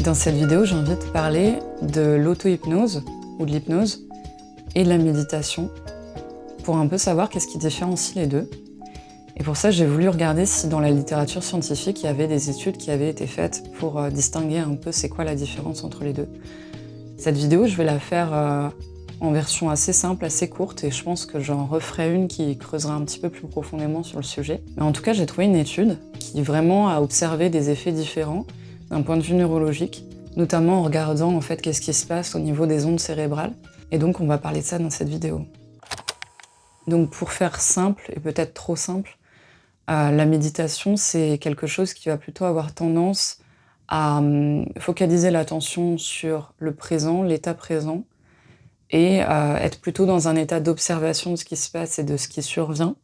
Dans cette vidéo, j'ai envie de parler de l'auto-hypnose ou de l'hypnose et de la méditation pour un peu savoir qu'est-ce qui différencie les deux. Et pour ça, j'ai voulu regarder si dans la littérature scientifique, il y avait des études qui avaient été faites pour distinguer un peu c'est quoi la différence entre les deux. Cette vidéo, je vais la faire en version assez simple, assez courte, et je pense que j'en referai une qui creusera un petit peu plus profondément sur le sujet. Mais en tout cas, j'ai trouvé une étude qui vraiment a observé des effets différents d'un point de vue neurologique, notamment en regardant en fait qu'est-ce qui se passe au niveau des ondes cérébrales. Et donc on va parler de ça dans cette vidéo. Donc pour faire simple, et peut-être trop simple, la méditation c'est quelque chose qui va plutôt avoir tendance à focaliser l'attention sur le présent, l'état présent, et être plutôt dans un état d'observation de ce qui se passe et de ce qui survient,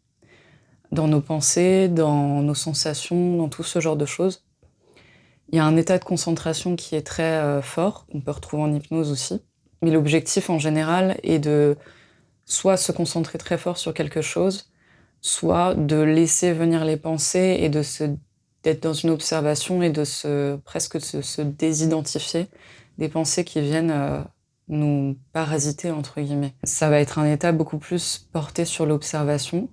dans nos pensées, dans nos sensations, dans tout ce genre de choses. Il y a un état de concentration qui est très fort, qu'on peut retrouver en hypnose aussi. Mais l'objectif en général est de soit se concentrer très fort sur quelque chose, soit de laisser venir les pensées et d'être dans une observation et de presque se désidentifier des pensées qui viennent nous parasiter, entre guillemets. Ça va être un état beaucoup plus porté sur l'observation,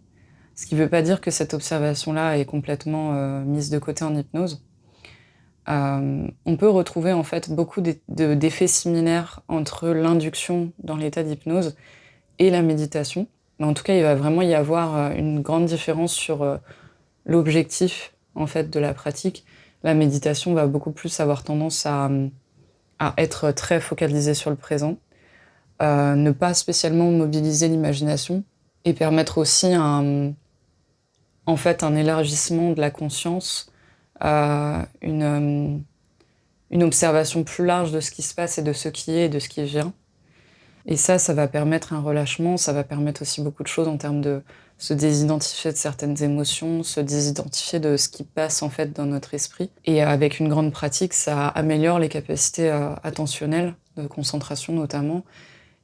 ce qui ne veut pas dire que cette observation-là est complètement mise de côté en hypnose. On peut retrouver en fait beaucoup d'effets similaires entre l'induction dans l'état d'hypnose et la méditation. Mais en tout cas, il va vraiment y avoir une grande différence sur l'objectif en fait de la pratique. La méditation va beaucoup plus avoir tendance à être très focalisée sur le présent, ne pas spécialement mobiliser l'imagination et permettre aussi en fait un élargissement de la conscience, une observation plus large de ce qui se passe et de ce qui est et de ce qui vient. Et ça va permettre un relâchement, ça va permettre aussi beaucoup de choses en termes de se désidentifier de certaines émotions, se désidentifier de ce qui passe en fait dans notre esprit. Et avec une grande pratique, ça améliore les capacités attentionnelles, de concentration notamment,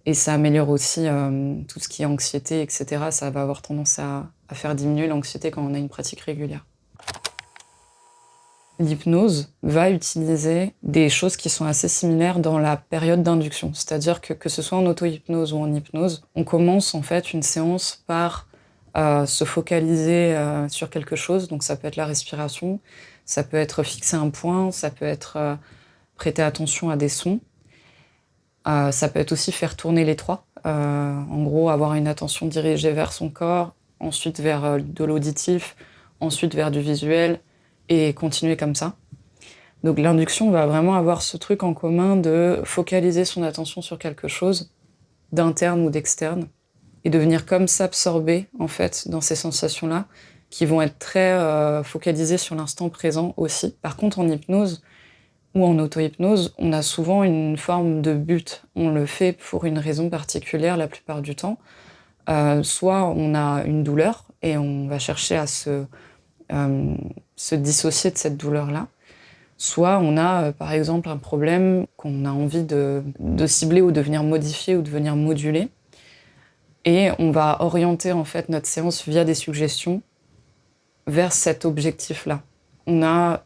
et ça améliore aussi tout ce qui est anxiété, etc. Ça va avoir tendance à faire diminuer l'anxiété quand on a une pratique régulière. L'hypnose va utiliser des choses qui sont assez similaires dans la période d'induction. C'est-à-dire que ce soit en auto-hypnose ou en hypnose, on commence en fait une séance par se focaliser sur quelque chose. Donc ça peut être la respiration, ça peut être fixer un point, ça peut être prêter attention à des sons. Ça peut être aussi faire tourner les trois. En gros, avoir une attention dirigée vers son corps, ensuite vers de l'auditif, ensuite vers du visuel, et continuer comme ça. Donc l'induction va vraiment avoir ce truc en commun de focaliser son attention sur quelque chose, d'interne ou d'externe, et de venir comme s'absorber en fait dans ces sensations-là, qui vont être très focalisées sur l'instant présent aussi. Par contre, en hypnose ou en auto-hypnose, on a souvent une forme de but. On le fait pour une raison particulière la plupart du temps. Soit on a une douleur et on va chercher à se dissocier de cette douleur-là. Soit on a, par exemple, un problème qu'on a envie de cibler ou de venir modifier ou de venir moduler. Et on va orienter en fait notre séance via des suggestions vers cet objectif-là. On a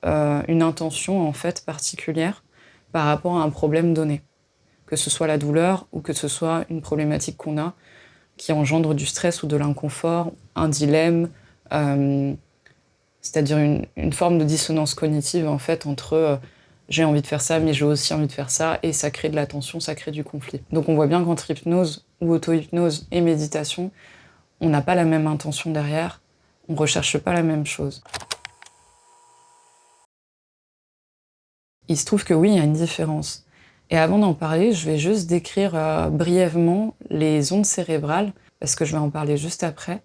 une intention en fait particulière par rapport à un problème donné. Que ce soit la douleur ou que ce soit une problématique qu'on a qui engendre du stress ou de l'inconfort, un dilemme, c'est-à-dire une forme de dissonance cognitive en fait entre j'ai envie de faire ça mais j'ai aussi envie de faire ça, et ça crée de la tension, ça crée du conflit. Donc on voit bien qu'entre hypnose ou auto-hypnose et méditation, on n'a pas la même intention derrière, on ne recherche pas la même chose. Il se trouve que oui, il y a une différence. Et avant d'en parler, je vais juste décrire brièvement les ondes cérébrales, parce que je vais en parler juste après,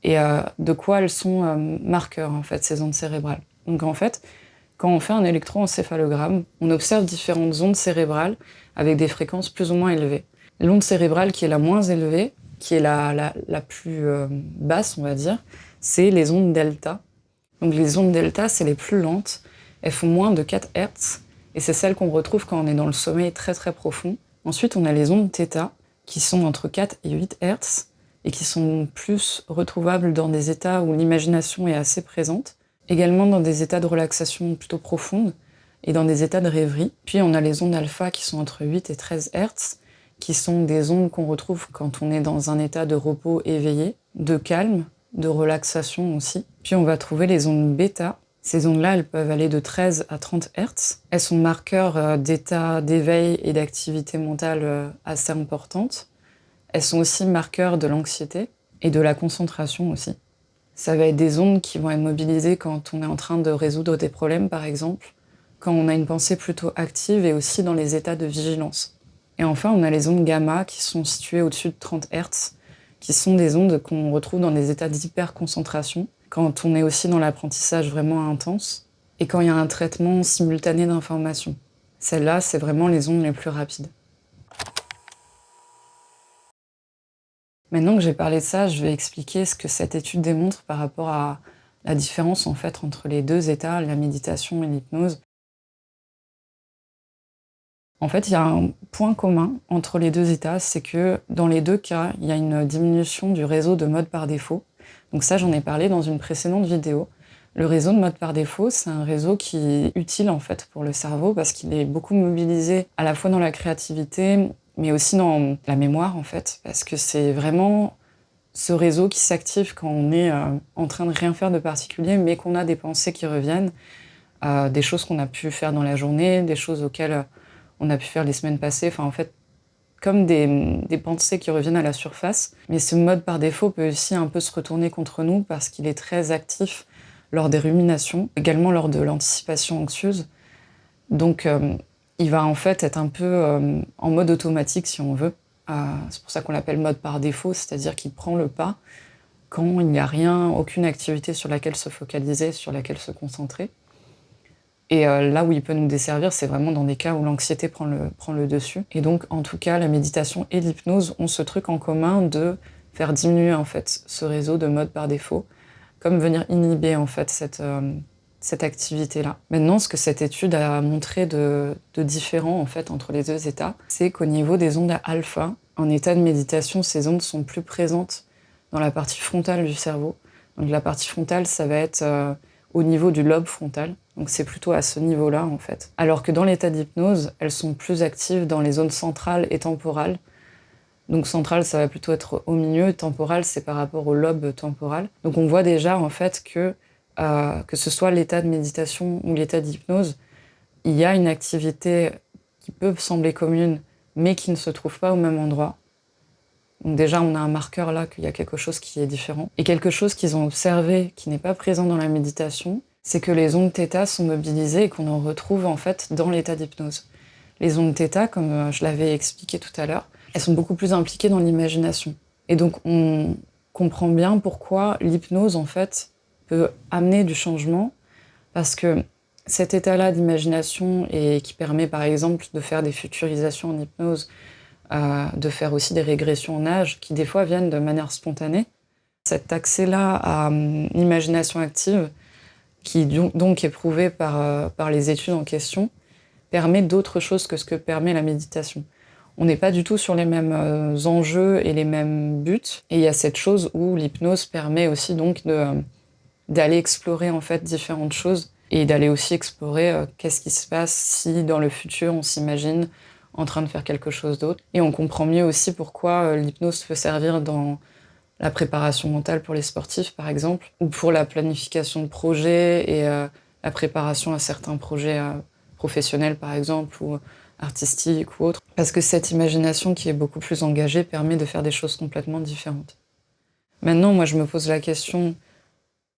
et de quoi elles sont marqueurs, en fait, ces ondes cérébrales. Donc en fait, quand on fait un électroencéphalogramme, on observe différentes ondes cérébrales avec des fréquences plus ou moins élevées. L'onde cérébrale qui est la moins élevée, qui est la plus basse, on va dire, c'est les ondes delta. Donc les ondes delta, c'est les plus lentes, elles font moins de 4 Hz, et c'est celles qu'on retrouve quand on est dans le sommeil très très profond. Ensuite, on a les ondes θ, qui sont entre 4 et 8 Hz, et qui sont plus retrouvables dans des états où l'imagination est assez présente, également dans des états de relaxation plutôt profonde, et dans des états de rêverie. Puis on a les ondes alpha qui sont entre 8 et 13 Hz, qui sont des ondes qu'on retrouve quand on est dans un état de repos éveillé, de calme, de relaxation aussi. Puis on va trouver les ondes bêta. Ces ondes-là, elles peuvent aller de 13 à 30 Hz. Elles sont marqueurs d'état d'éveil et d'activité mentale assez importante. Elles sont aussi marqueurs de l'anxiété et de la concentration aussi. Ça va être des ondes qui vont être mobilisées quand on est en train de résoudre des problèmes, par exemple, quand on a une pensée plutôt active et aussi dans les états de vigilance. Et enfin, on a les ondes gamma qui sont situées au-dessus de 30 Hz, qui sont des ondes qu'on retrouve dans des états d'hyperconcentration, quand on est aussi dans l'apprentissage vraiment intense et quand il y a un traitement simultané d'informations. Celles-là, c'est vraiment les ondes les plus rapides. Maintenant que j'ai parlé de ça, je vais expliquer ce que cette étude démontre par rapport à la différence en fait entre les deux états, la méditation et l'hypnose. En fait, il y a un point commun entre les deux états, c'est que dans les deux cas, il y a une diminution du réseau de mode par défaut. Donc ça, j'en ai parlé dans une précédente vidéo. Le réseau de mode par défaut, c'est un réseau qui est utile en fait pour le cerveau parce qu'il est beaucoup mobilisé à la fois dans la créativité, mais aussi dans la mémoire en fait, parce que c'est vraiment ce réseau qui s'active quand on est en train de rien faire de particulier, mais qu'on a des pensées qui reviennent, des choses qu'on a pu faire dans la journée, des choses auxquelles on a pu faire les semaines passées, enfin en fait, comme des pensées qui reviennent à la surface. Mais ce mode par défaut peut aussi un peu se retourner contre nous parce qu'il est très actif lors des ruminations, également lors de l'anticipation anxieuse. Donc il va en fait être un peu en mode automatique si on veut. C'est pour ça qu'on l'appelle mode par défaut, c'est-à-dire qu'il prend le pas quand il n'y a rien, aucune activité sur laquelle se focaliser, sur laquelle se concentrer. Et là où il peut nous desservir, c'est vraiment dans des cas où l'anxiété prend le dessus. Et donc, en tout cas, la méditation et l'hypnose ont ce truc en commun de faire diminuer en fait ce réseau de mode par défaut, comme venir inhiber en fait cette activité-là. Maintenant, ce que cette étude a montré de différent en fait entre les deux états, c'est qu'au niveau des ondes alpha, en état de méditation, ces ondes sont plus présentes dans la partie frontale du cerveau. Donc la partie frontale, ça va être au niveau du lobe frontal. Donc c'est plutôt à ce niveau-là en fait. Alors que dans l'état d'hypnose, elles sont plus actives dans les zones centrales et temporales. Donc centrale, ça va plutôt être au milieu, temporale, c'est par rapport au lobe temporal. Donc on voit déjà en fait que ce soit l'état de méditation ou l'état d'hypnose, il y a une activité qui peut sembler commune, mais qui ne se trouve pas au même endroit. Donc déjà, on a un marqueur là qu'il y a quelque chose qui est différent. Et quelque chose qu'ils ont observé qui n'est pas présent dans la méditation, c'est que les ondes θ sont mobilisées et qu'on en retrouve en fait dans l'état d'hypnose. Les ondes θ, comme je l'avais expliqué tout à l'heure, elles sont beaucoup plus impliquées dans l'imagination. Et donc on comprend bien pourquoi l'hypnose en fait peut amener du changement, parce que cet état-là d'imagination et qui permet par exemple de faire des futurisations en hypnose, de faire aussi des régressions en âge qui des fois viennent de manière spontanée. Cet accès-là à l'imagination active, qui donc est prouvé par les études en question, permet d'autres choses que ce que permet la méditation. On n'est pas du tout sur les mêmes enjeux et les mêmes buts, et il y a cette chose où l'hypnose permet aussi donc d'aller explorer en fait différentes choses et d'aller aussi explorer qu'est-ce qui se passe si dans le futur on s'imagine en train de faire quelque chose d'autre. Et on comprend mieux aussi pourquoi l'hypnose peut servir dans la préparation mentale pour les sportifs, par exemple, ou pour la planification de projets et la préparation à certains projets professionnels, par exemple, ou artistiques ou autres. Parce que cette imagination qui est beaucoup plus engagée permet de faire des choses complètement différentes. Maintenant, moi, je me pose la question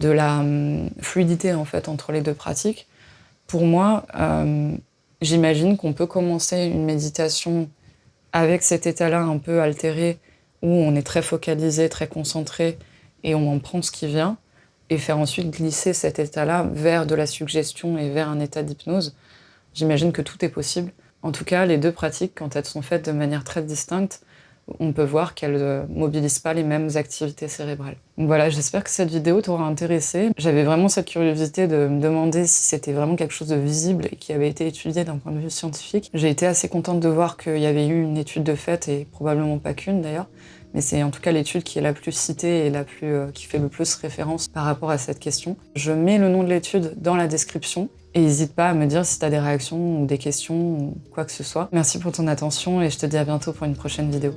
de la fluidité, en fait, entre les deux pratiques. Pour moi, j'imagine qu'on peut commencer une méditation avec cet état-là un peu altéré, où on est très focalisé, très concentré, et on en prend ce qui vient, et faire ensuite glisser cet état-là vers de la suggestion et vers un état d'hypnose. J'imagine que tout est possible. En tout cas, les deux pratiques, quand elles sont faites de manière très distincte, on peut voir qu'elles ne mobilisent pas les mêmes activités cérébrales. Donc voilà, j'espère que cette vidéo t'aura intéressé. J'avais vraiment cette curiosité de me demander si c'était vraiment quelque chose de visible et qui avait été étudié d'un point de vue scientifique. J'ai été assez contente de voir qu'il y avait eu une étude de fait, et probablement pas qu'une d'ailleurs, mais c'est en tout cas l'étude qui est la plus citée et qui fait le plus référence par rapport à cette question. Je mets le nom de l'étude dans la description. Et n'hésite pas à me dire si tu as des réactions ou des questions ou quoi que ce soit. Merci pour ton attention et je te dis à bientôt pour une prochaine vidéo.